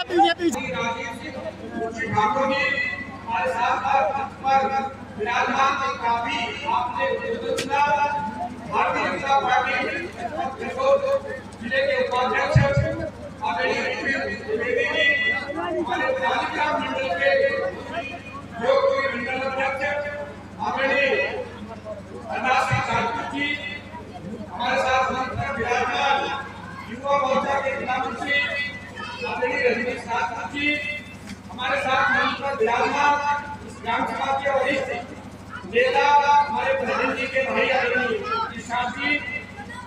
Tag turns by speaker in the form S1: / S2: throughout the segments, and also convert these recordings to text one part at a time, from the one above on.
S1: BJP Thakur ji हमारे साथ पर विराजमान काफी आपने सुना। भारतीय जनता पार्टी जिले के उपाध्यक्ष द्विवेदी जी, हमारे तालिका मंडल के मंडल अध्यक्ष आदरणीय अनासी ठाकुर जी, हमारे साथ विराजमान युवा मोर्चा के जिला मंत्री आदरणीय रजनीश ठाकुर जी, हमारे साथ मंच पर विराजमान ग्राम सभा के वरिष्ठ नेता हमारे प्रधान जी के भाई आदरणीय शास्त्री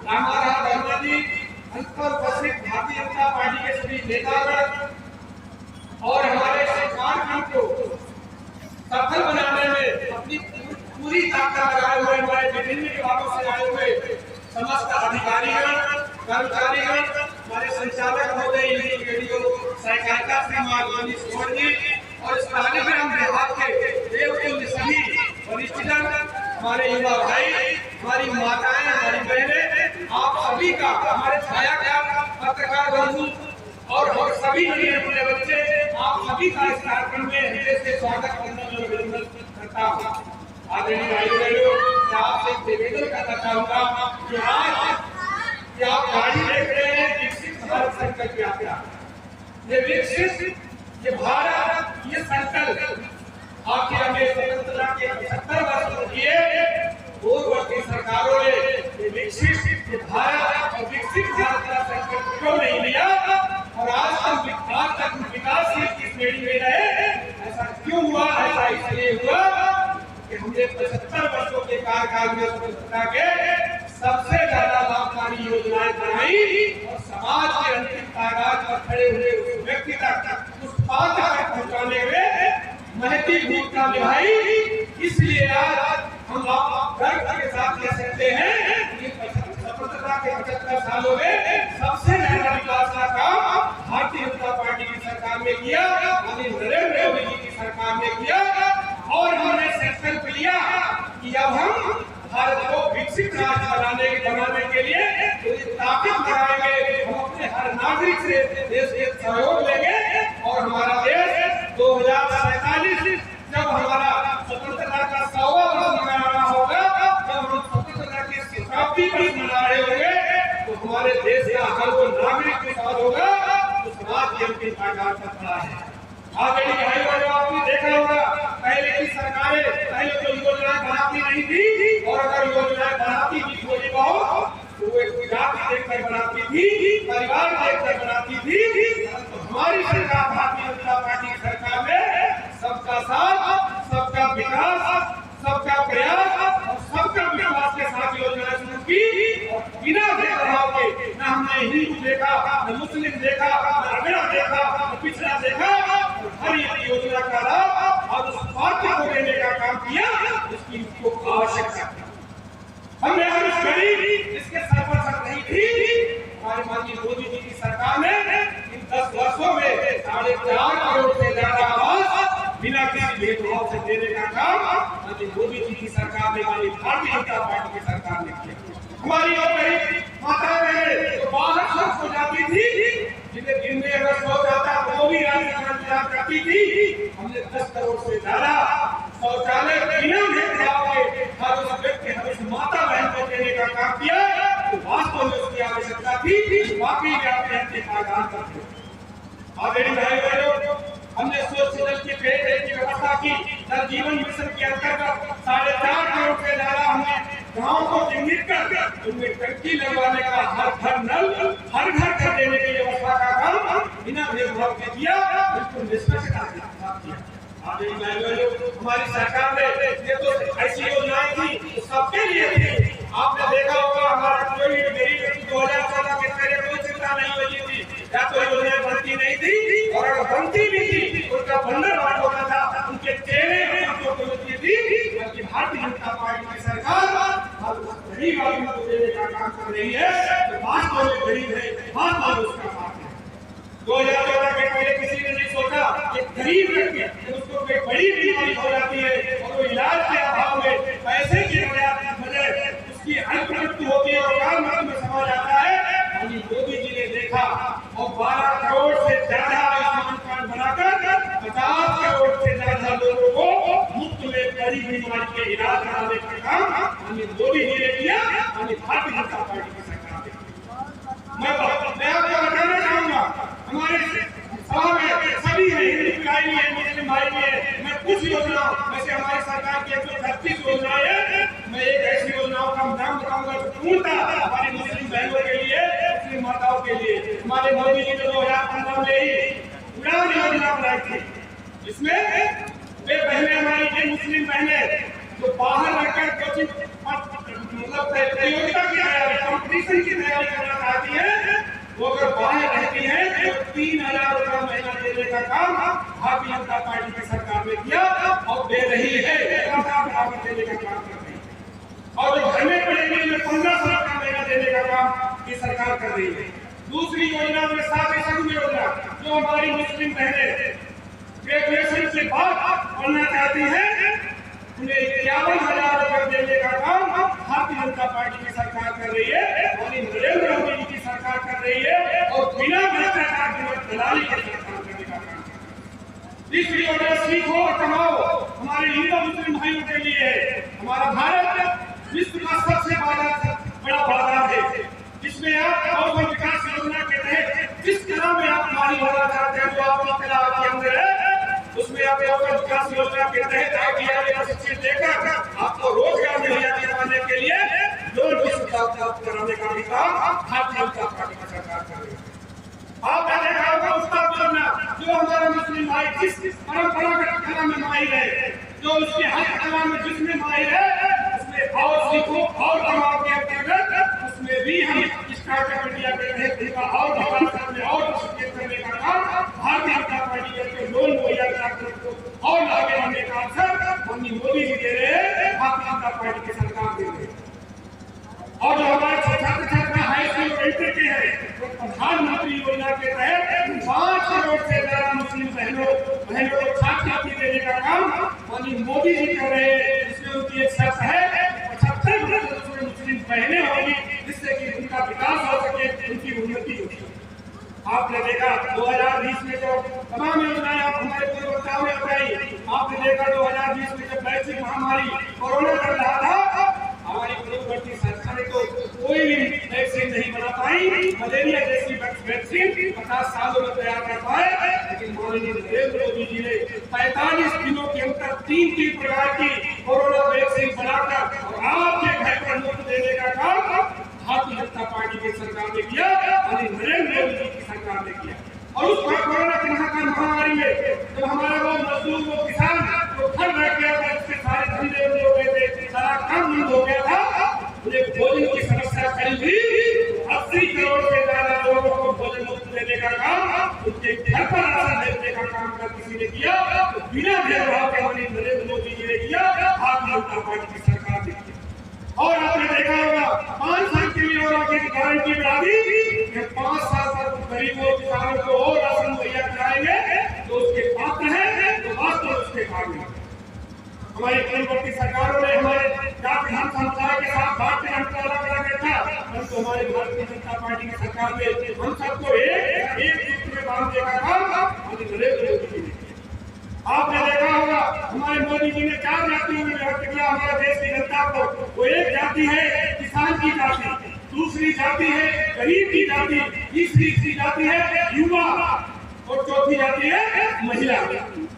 S1: रामाराव वर्मा जी, उपस्थित भारतीय जनता पार्टी के सभी नेतागण और हमारे सरकार को सफल बनाने में अपनी पूरी ताकत लगाए हुए हमारे विभिन्न विभागों से आए हुए समस्त अधिकारीगण, कर्मचारीगण, हमारे संचालक महोदय रेडियो सहकारिता श्री जी और इस कार्यक्रम विभाग के देवकुल सभी वरिष्ठजन, हमारे युवा भाई, हमारी माताएं, हमारी बहनें, आप सभी का, हमारे छायाकार पत्रकार बंधु और सभी अपने बच्चे, आप सभी का इस कार्यक्रम में हृदय से स्वागत करता हूँ। आदरणीय भाइयों, मैं आपसे निवेदन करना चाहूँगा कि आज आप गाड़ी देख रहे हैं विकसित भारत संकल्प यात्रा, ये विकसित ये भारत, ये संकल्प आखिर हमें स्वतंत्रता के 75 वर्ष किए पूर्ववर्ती सरकारों ने ये विकसित ये भारत और विकसित भारत का संकल्प क्यों नहीं लिया और आज तक विकासशील की श्रेणी में रहे? ऐसा क्यों हुआ? ऐसा इसलिए हुआ कि हमने 75 वर्षों के कार्यकाल में स्वतंत्रता के सबसे ज्यादा लाभकारी योजनाएं बनाई और समाज के अंतिम तादाद पर खड़े हुए उस व्यक्ति तक उस पात्र तक पहुंचाने में महती भूमिका निभाई। इसलिए आज हम आप गर्व के साथ कह सकते हैं कि स्वतंत्रता के 75 सालों में सबसे ज्यादा विकास का काम भारतीय जनता पार्टी की सरकार ने किया, नरेंद्र मोदी जी की सरकार ने किया और हमने संकल्प लिया कि अब हम भारत को विकसित राज्य बनाने के लिए ताकत बढ़ाएंगे, हम अपने हर नागरिक से देश के सहयोग लेंगे और हमारा देश 2047 जब हमारा स्वतंत्रता का 100वां वर्ष मनाना होगा, जब हम स्वतंत्रता की शताब्दी वर्ष मना रहे होंगे, तो हमारे देश का हर वो नागरिक के साथ होगा तो समाज के अंतिम ताकत का खड़ा है। आदरणीय भाइयों, आपने देखा होगा पहले की सरकारें पहले तो योजनाएं बनाती नहीं थी और अगर योजनाएं बनाती थी थोड़ी बहुत तो वो एक जाति देखकर बनाती थी, परिवार देखकर बनाती थी। तो हमारी सरकार भारतीय जनता पार्टी की सरकार में सबका साथ, सबका विकास, सबका प्रयास और सबका विश्वास के साथ योजनाएं शुरू की और बिना भेदभाव के न हमने हिंदू देखा, न मुस्लिम देखा, न अगड़ा देखा, न पिछड़ा देखा, हर एक योजना का लाभ और उस पार्टी को देने का काम किया जिसकी उसको आवश्यकता थी। हमने हर गरीब इसके सर पर छत नहीं थी। हमारे माननीय मोदी जी की सरकार ने इन 10 वर्षों में 4.5 करोड़ से ज्यादा आवास बिना किसी भेदभाव से देने का काम माननीय मोदी जी की सरकार ने, हमारी भारतीय जनता पार्टी की सरकार ने किया। हमारी और गरीब माता बहनें तो बाहर शौच हो जाती थी, जिन्हें दिन में अगर शौच आता तो वो भी राजनीति करती थी। हमने 10 करोड़ से ज्यादा शौचालय बिना भेदभाव के हर उस व्यक्ति, हर उस माता बहन को देने का काम किया तो वास्तव में उसकी आवश्यकता थी, वाकई में आपने अंतिम आगाज करते। आदरणीय भाई बहनों, हमने स्वच्छ जल की व्यवस्था की, जल जीवन मिशन के अंतर्गत 4.5 करोड़ से ज्यादा हमने गाँव को चिन्हित कर उनमें टंकी लगवाने का, हर घर नल हर घर कर देने की व्यवस्था का काम बिना भेदभाव के किया, बिल्कुल निष्पक्षता के साथ किया। हमारी सरकार ने ये तो ऐसी योजनाएं थी सबके लिए थी। आपने देखा होगा हमारा कोई गरीब व्यक्ति 2014 के पहले कोई चिंता नहीं हुई थी, या तो योजनाएं बनती नहीं थी और अगर बनती भी थी उनका बंधन बांट होता था, उनके चेहरे को मिलती थी। बल्कि भारतीय जनता पार्टी की सरकार गरीब आदमी को देने का काम कर रही है, तो वास्तव में गरीब है, वास्तव में उसका साथ है। 2014 के पहले किसी ने नहीं सोचा कि गरीब व्यक्ति उसको कोई बड़ी बीमारी हो जाती है और वो इलाज के अभाव में पैसे की वजह उसकी अल्प मृत्यु होती है और काल मृत्यु में समा जाता है। मोदी जी ने देखा और 12 करोड़ से ज्यादा आयुष्मान बीमारी के इलाज कराने का काम माननीय मोदी जी ने किया, माननीय भारतीय जनता पार्टी की सरकार ने। मैं आपको बताना चाहूंगा, हमारे सभा में सभी है, हिंदू भाई है, मुस्लिम भाई है, मैं कुछ योजनाओं वैसे हमारी सरकार की 136 योजनाएं है, मैं एक ऐसी योजनाओं का नाम बताऊंगा जो पूर्णतः हमारी मुस्लिम बहनों के लिए, मुस्लिम माताओं के लिए हमारे मोदी जी ने 2015 में ही उड़ान योजना बनाई थी। इसमें वे बहनें हमारी ये मुस्लिम बहनें जो बाहर रहकर कोचिंग मतलब प्रतियोगिता की तैयारी, कंपटीशन की तैयारी करना चाहती है, वो अगर बाहर रहती है तो 3000 रुपया महीना देने का काम भारतीय जनता पार्टी की सरकार ने किया और दे रही है, लगातार देने का काम कर रही है। और जो घर में पड़ेंगे उन्हें 1500 रुपया महीना देने का काम ये सरकार कर रही है। दूसरी योजना में 7 योजना जो हमारी मुस्लिम बहनें ग्रेजुएशन के बाद पढ़ना चाहती है, उन्हें 51,000 रुपये देने का काम भारतीय जनता पार्टी की सरकार कर रही है, नरेंद्र मोदी जी की सरकार कर रही है और बिना भ्रष्टाचार के दलाली की सरकार करने का काम। तीसरी योजना सीखो और कमाओ हमारे हिंदू मुस्लिम भाइयों के लिए है। हमारा भारत विश्व का सबसे बड़ा बाजार है, जिसमें आप कौशल विकास योजना के तहत जिस तरह में आप माहिर होना चाहते हैं, जो आपकी कला के अंदर है, उसमें आप कौशल विकास योजना के तहत ITI में प्रशिक्षण देकर आपको रोजगार मुहैया करवाने के लिए लोन की सुविधा उपलब्ध कराने का भी काम भारतीय जनता पार्टी की सरकार कर रही है। आपने देखा होगा उस्ताद योजना, जो हमारे मुस्लिम भाई जिस परंपरागत कला में माहिर है, जो उसके हर कला में जिसमें माहिर है, उसमें और सीखो और कमाओ के अंतर्गत उसमें भी हम स्टार्टअप इंडिया के तहत इनका और विकास करने और प्रशिक्षित करने का काम भारतीय जनता पार्टी के लोन मुहैया कराने और आगे बढ़ने का अवसर माननीय मोदी जी दे रहे हैं, भारतीय जनता पार्टी की सरकार दे रही है। और जो हमारे छात्र छात्रा हाई स्कूल इंटर के हैं, तो प्रधानमंत्री योजना के तहत 5 करोड़ से ज्यादा मुस्लिम बहनों को छात्रवृत्ति देने का काम माननीय मोदी जी कर रहे हैं। इसमें उनकी एक शर्त है 75% मुस्लिम बहनें होगी, जिससे कि उनका विकास हो सके, उनकी उन्नति हो सके। आपने देखा 2020 में जो तमाम योजनाएं आप हमारे पूर्ववर्ताओं ने बताई, आपने देखा 2020 में जब वैश्विक महामारी कोरोना चल रहा था, हमारी पूर्ववर्ती सरकारें तो कोई भी वैक्सीन नहीं बना पाई, मलेरिया जैसी वैक्सीन 50 सालों में तैयार कर पाए, लेकिन माननीय नरेंद्र मोदी जी ने 45 दिनों के अंदर 3 प्रकार की कोरोना वैक्सीन बनाकर और आपके घर पर मुफ्त देने का काम भारतीय जनता पार्टी की सरकार ने किया, नरेंद्र मोदी जी की सरकार ने किया। और उस कोरोना की महामारी में जब हमारे वो मजदूर, वो किसान जो घर रह गया था, उसके सारे धंधे बंद हो गए थे, सारा काम बंद हो गया था, उन्हें भोजन की समस्या चल थी, 80 करोड़ से ज्यादा लोगों को भोजन मुफ्त देने का काम, उनके घर पर राशन भेजने का काम अगर किसी ने किया तो बिना भेदभाव के माननीय नरेंद्र मोदी जी ने किया, भारतीय जनता पार्टी की सरकार ने किया। और आपने देखा होगा 5 साल के लिए गारंटी बढ़ा दी कि 5 साल तक गरीबों किसानों को और राशन मुहैया कराएंगे, तो उसके पात्र है तो वास्तव में उसके कारण हमारी पूर्ववर्ती सरकारों ने हमारे जाति धर्म समुदाय के साथ भारतीय जनता अलग था, परंतु हमारी भारतीय जनता पार्टी की सरकार ने हम सबको एक सूत्र में बांधने का काम नरेंद्र मोदी जी ने। आपने देखा होगा हमारे मोदी जी ने 4 जातियों में विभक्त किया हमारे देश की जनता को। वो एक जाति है किसान की जाति, दूसरी जाति है गरीब की जाति, तीसरी जाति है युवा और चौथी जाति है महिला।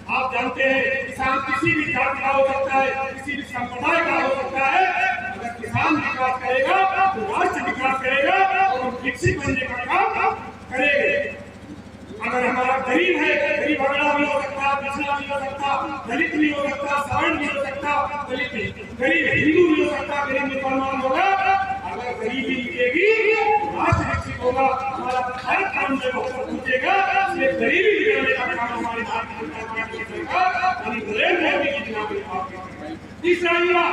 S1: आप जानते हैं किसान किसी भी जाति का हो सकता है, किसी भी संप्रदाय का हो सकता है। अगर किसान विकास करेगा तो राष्ट्र विकास करेगा और विकसित बनने का काम करेंगे। अगर हमारा गरीब है, गरीब अगड़ा भी हो सकता, पिछड़ा भी हो सकता, दलित भी हो सकता, सवर्ण भी हो सकता, गरीब हिंदू भी हो सकता, गरीब मुसलमान होगा। अगर गरीबी मिटेगी राष्ट्र विकसित होगा, हमारा हर काम में बहुत पहुंचेगा। इसलिए गरीबी मिटाने का काम हमारी भारतीय जनता पार्टी की सरकार नरेंद्र मोदी की जनाब। तीसरा युवा,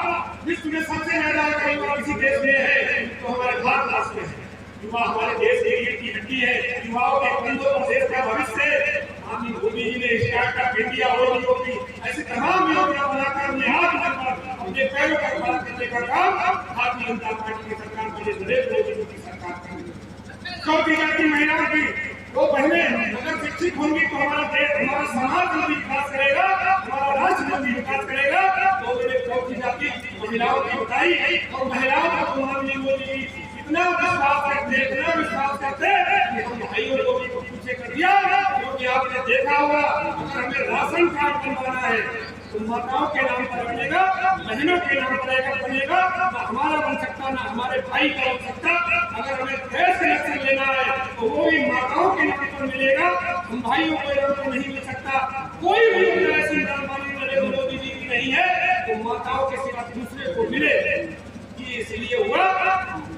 S1: विश्व में सबसे ज्यादा युवा किसी देश में है तो हमारे भारत राष्ट्र में है। युवा हमारे देश की रीढ़ की हड्डी है, युवाओं के कंधों पर देश का भविष्य। माननीय मोदी जी ने स्टार्टअप इंडिया और ऐसे तमाम योजना बनाकर अपने पैरों पर खड़ा करने का काम भारतीय जनता पार्टी की सरकार नरेंद्र मोदी की सरकार करेगी। चौथी जाति महिलाओं की वो बहनें अगर शिक्षित होंगी तो हमारा देश, हमारा समाज में भी विकास करेगा, हमारा राष्ट्र में भी विकास करेगा। तो महिलाओं की बताई और महिलाओं का प्रधानमंत्री मोदी जी इतना विश्वास करते कि हम भाइयों को भी पीछे कर दिया, क्योंकि आपने देखा होगा अगर हमें राशन कार्ड बनवाना है तो माताओं के नाम पर बनेगा, बहनों के नाम पर बनेगा, ना हमारा बन सकता ना हमारे भाई का बन सकता। अगर हमें गैस कनेक्शन लेना है तो वो भी माताओं के नाम पर मिलेगा, हम भाइयों के नाम पर नहीं मिल सकता। कोई भी योजना ऐसी नरेंद्र मोदी जी की नहीं है तो माताओं के सिवा दूसरे को मिले। इसलिए हुआ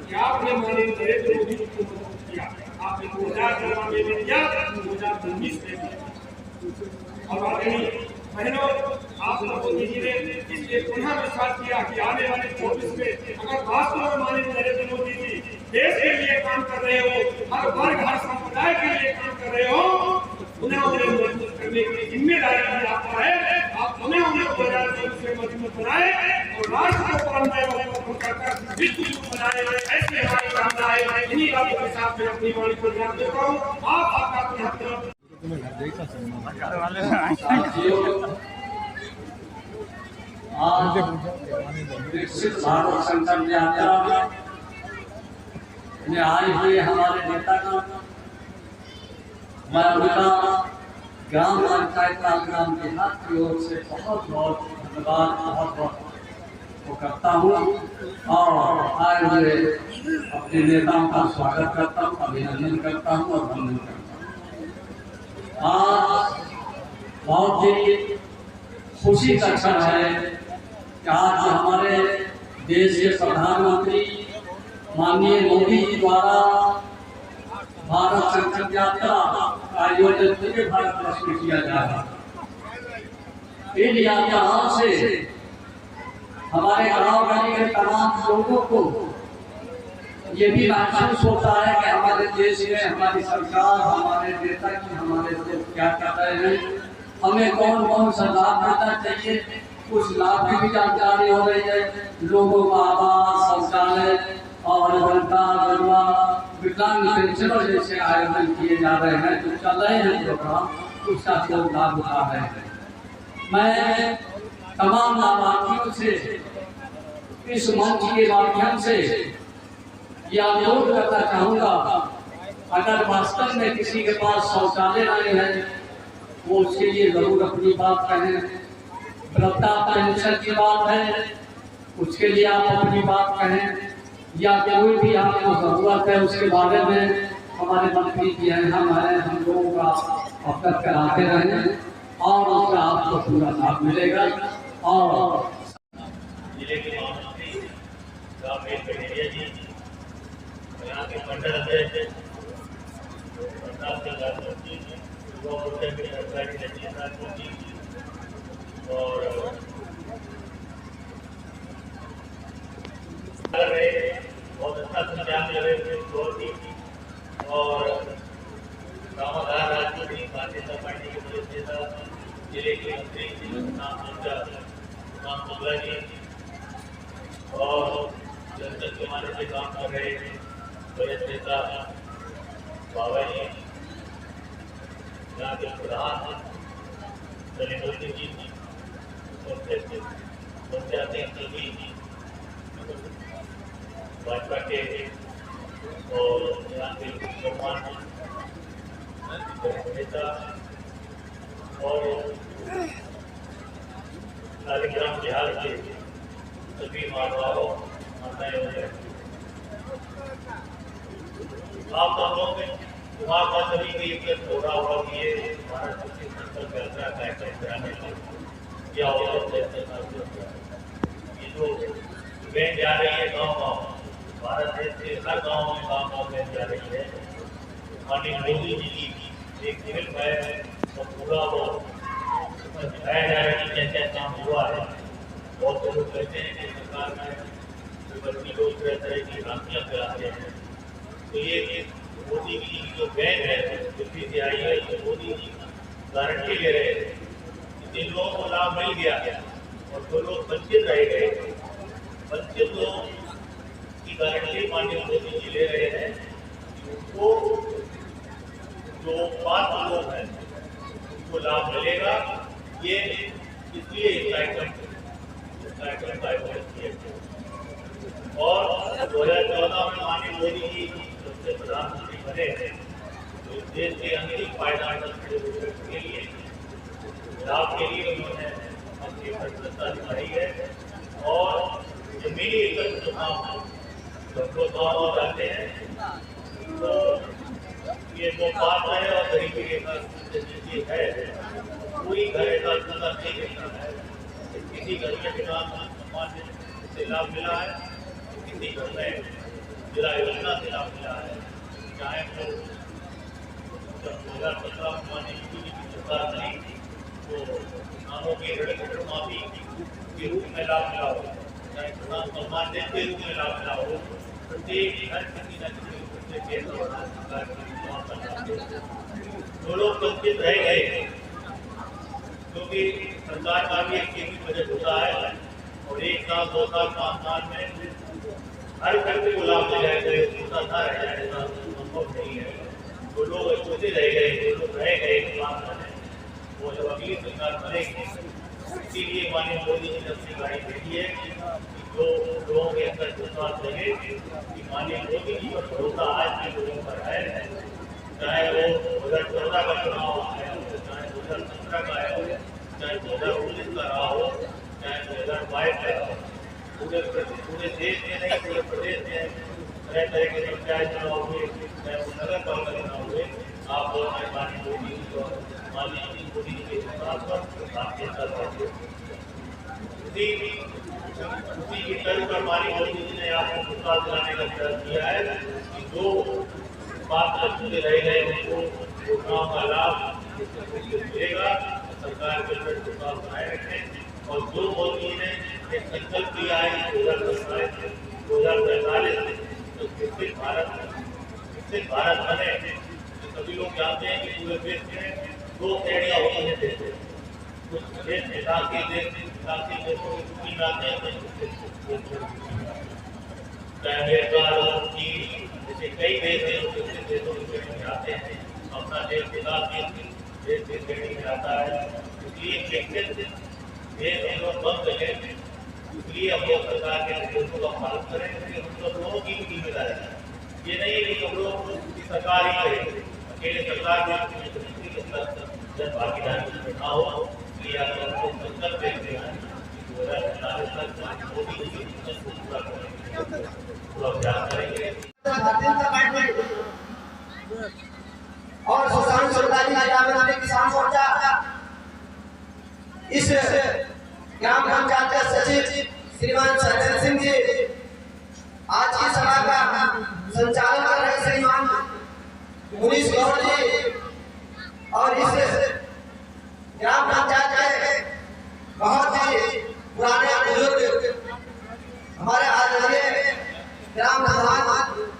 S1: कि आपने नरेंद्र मोदी जी को किया, आपने 2014 में दिया, 2019 में दिया। और बहनों, आप मोदी जी ने इसलिए पुनः विश्वास किया कि आने वाले 24 में अगर वास्तव में नरेंद्र मोदी जी देश के लिए काम कर रहे हो, हर वर्ग हर संप्रदाय के लिए काम कर रहे हो, उन्हें मजबूत करने की जिम्मेदारी भी आपका है। आप उन्हें 2024 में मजबूत बनाए और राष्ट्र को परंपरा विश्व बनाए, ऐसे हमारी कामना है। इन्हीं बातों के साथ मैं अपनी वाणी को विराम देता हूँ। आप आपका
S2: विकसित भारत संकल्प यात्रा में आए हुए हमारे नेता का मैं उनका ग्राम पंचायत ग्राम देहात की ओर से बहुत बहुत धन्यवाद वो करता हूँ और आए हुए अपने नेताओं का स्वागत करता हूँ, अभिनंदन करता हूँ और वंदन करता हूँ। आज बहुत ही खुशी का क्षण है कि आज हमारे देश के प्रधानमंत्री माननीय मोदी जी द्वारा भारत संकल्प यात्रा आयोजित पूरे भारतवर्ष में किया जा रहा है। इन यात्राओं से हमारे गांव गली के तमाम लोगों को ये भी महसूस होता है कि हमारे देश में हमारी सरकार, हमारे नेता की हमारे देश क्या कर रहे हैं, हमें कौन कौन सा लाभ मिलना चाहिए। कुछ लाभ की भी जानकारी हो रही है, लोगों का आवास, शौचालय और विधवा विकलांग पेंशनर जैसे आयोजन किए जा रहे हैं, जो चल रहे हैं प्रोग्राम, उसका सब लाभ उठा रहे हैं। मैं तमाम लाभार्थियों से इस मंच के माध्यम से यह अनुरोध करना चाहूँगा, अगर वास्तव में किसी के पास शौचालय नहीं है वो उसके लिए जरूर अपनी बात कहें। वृद्धा पेंशन की बात है, उसके लिए आप अपनी बात कहें, या कोई भी आपको जरूरत है उसके बारे में हमारे मंत्री जी हैं, हम लोगों का अवगत कराते रहें और उसका आपको पूरा लाभ मिलेगा। और
S3: जिले के महामंत्री रामेश कटेरिया जी, यहाँ के मंडल अध्यक्ष प्रताप सिंह राठौर जी, युवा मोर्चा के सरकारी रंजीत राठौर जी और बहुत अच्छा संचालन कर रहे थे गौरी और रामाधार राजपूत जी, भारतीय जनता पार्टी के वरिष्ठ नेता, जिले के मंत्री सुमान मुगला जी और जनता जमाने से काम कर रहे वरिष्ठ नेता बाबा जी, यहाँ के प्रधान नरेंद्र जी, भाजपा के और यहाँ के नेता और कार्यक्रम बिहार के सभी माताओं माताएं, आप दोनों में वहाँ सभी के एक थोड़ा हुआ कि ये भारत की संकल्प यात्रा कार्यक्रम कराने के क्या होगा। ये जो वैन जा रही है गाँव गाँव, भारत देश के हर गाँव में गाँव वैन जा रही है। माननीय मोदी जी की एक फिल्म है और पूरा वो दिखाया जा रहा है कि क्या क्या काम हुआ है। बहुत से लोग कहते हैं कि सरकार में बच्ची लोग तरह तरह की भ्रांतियाँ फैलाते हैं, तो ये मोदी जी की जो वैन है दिल्ली से आई है, तो मोदी जी गारंटी ले रहे थे कि जिन लोगों को लाभ मिल गया और जो लोग वंचित रह गए, वंचित लोगों की गारंटी माननीय मोदी जी ले रहे हैं। उनको जो पात्र लोग हैं उनको लाभ मिलेगा। ये इसलिए कार्यक्रम कार्यक्रम का आयोजन किया गया और 2014 में माननीय मोदी जी सबसे प्रधानमंत्री बने तो इस देश के अंतिम पायदान के लिए लाभ के लिए उन्होंने अपनी प्रतिबद्धता दिखाई है और जमीनी एकत्र सबको गाँव जाते हैं तो ये जो बात है और गरीबी रेखा है पूरी घर का नहीं मिलता है किसी घर में बिना सम्मान से लाभ मिला है किसी घर में जिला योजना से लाभ मिला है चाहे तो 2017 माननीय योगी जी की सरकार नहीं तो किसानों की ऋण माफी के रूप में लाभ मिला हो चाहे किसान सम्मान निधि के रूप में लाभ मिला हो प्रत्येक घर किसी न किसी रूप से केंद्र सरकार जो लोग वंचित रह गए क्योंकि सरकार का भी एक केंद्रीय बजट होता है और 1 साल 2 साल 5 साल में हर व्यक्ति को लाभ मिल जाए तो ना रह जाए संभव नहीं है जो लोग सोचे रह गए जो लोग रह गए वो जब अगली सरकार बनेगी इसीलिए माननीय मोदी जी ने अपनी गाड़ी भेजी है कि जो लोगों के अंदर विश्वास लगे कि माननीय मोदी जी पर भरोसा आज के लोगों पर है चाहे वो 2014 का चुनाव आया हो चाहे 2017 का आया हो चाहे 2019 का रहा हो चाहे 2022 का रहा हो पूरे देश में नहीं पूरे प्रदेश में तरह तरह के पंचायत चुनाव हुए चाहे वो नगर पालिका चुनाव हुए आप माननीय मोदी जी और माननीय मोदी जी के विश्वास पर आप जनता करते उसी की तर्ज पर माननीय मोदी जी ने आपको विश्वास दिलाने का प्रयास किया है कि जो बात लक्ष्य रह गए उनको योजनाओं का लाभ मिलेगा सरकार के विश्वास बनाए रखें और जो मोदी ने एक संकल्प किया है 2045 तो विकसित भारत बने तो सभी लोग जानते हैं कि पूरे देश में 2 श्रेणियां होती हैं देश में कुछ देश विकासशील देशों की 3 आते हैं चाहे अमेरिका चीन जैसे कई देश हैं जो विकसित देशों की श्रेणी में आते हैं अपना देश विकासशील देश की श्रेणी में आता है इसलिए विकसित देश हम लोग बन सके इसलिए हम लोग सरकार के निर्देशों का पालन करें क्योंकि हम लोग दोनों की जिम्मेदारी है ये नहीं है कि हम लोग सरकार ही करें अकेले सरकार में जन भागीदारी ना हो इसलिए आप लोग संकल्प लेते हैं 2047 तक मोदी जी के मिशन को पूरा करेंगे पूरा प्रयास करेंगे
S4: और सुशांत सरकारी ग्रामीण में किसान मोर्चा इस ग्राम पंचायत के सचिव श्रीमान शैलेंद्र सिंह जी आज की सभा का संचालन कर रहे श्रीमान मुनीश गौड़ जी और इस ग्राम पंचायत के बहुत ही पुराने बुजुर्ग हमारे आदरणीय ग्राम प्रधान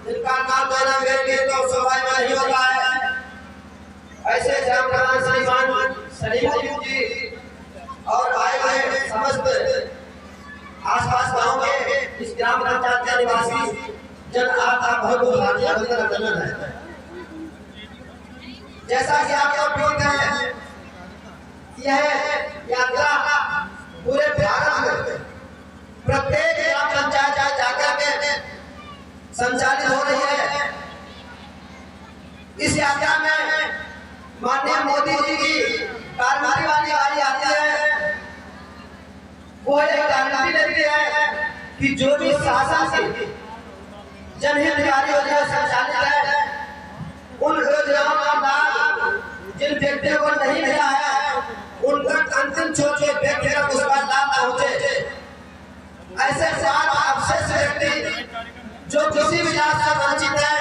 S4: जिनका नाम लेना मेरे लिए तो सौभाग्य नहीं होता है ऐसे ग्राम प्रधान श्रीमान सलीम जी और आए हुए समस्त आसपास गांव के इस ग्राम पंचायत के निवासी जन आपका बहुत बहुत हार्दिक अभिनंदन है। जैसा कि आप लोग देख रहे हैं यह यात्रा पूरे भारत में प्रत्येक ग्राम पंचायत जाकर के संचालित हो रही है। इस यात्रा में माननीय मोदी जी की कारवाई वाली गाड़ी आती है वो एक गारंटी देती है कि जो भी शासन से जनहितकारी योजना संचालित है उन योजनाओं का लाभ जिन व्यक्तियों को नहीं मिला है उन तक अंतिम छोटे व्यक्ति तक उसका लाभ पहुंचे। ऐसे 4 अवशेष व्यक्ति जो किसी भी लाभ से वंचित है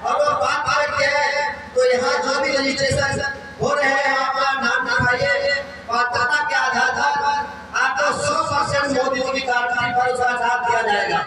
S4: और वो बात करके है तो यहाँ जो भी रजिस्ट्रेशन हो रहे हैं अपना नाम लिखाइए। पात्रता के आधार पर आपको 100% मोदी जी की गारंटी पर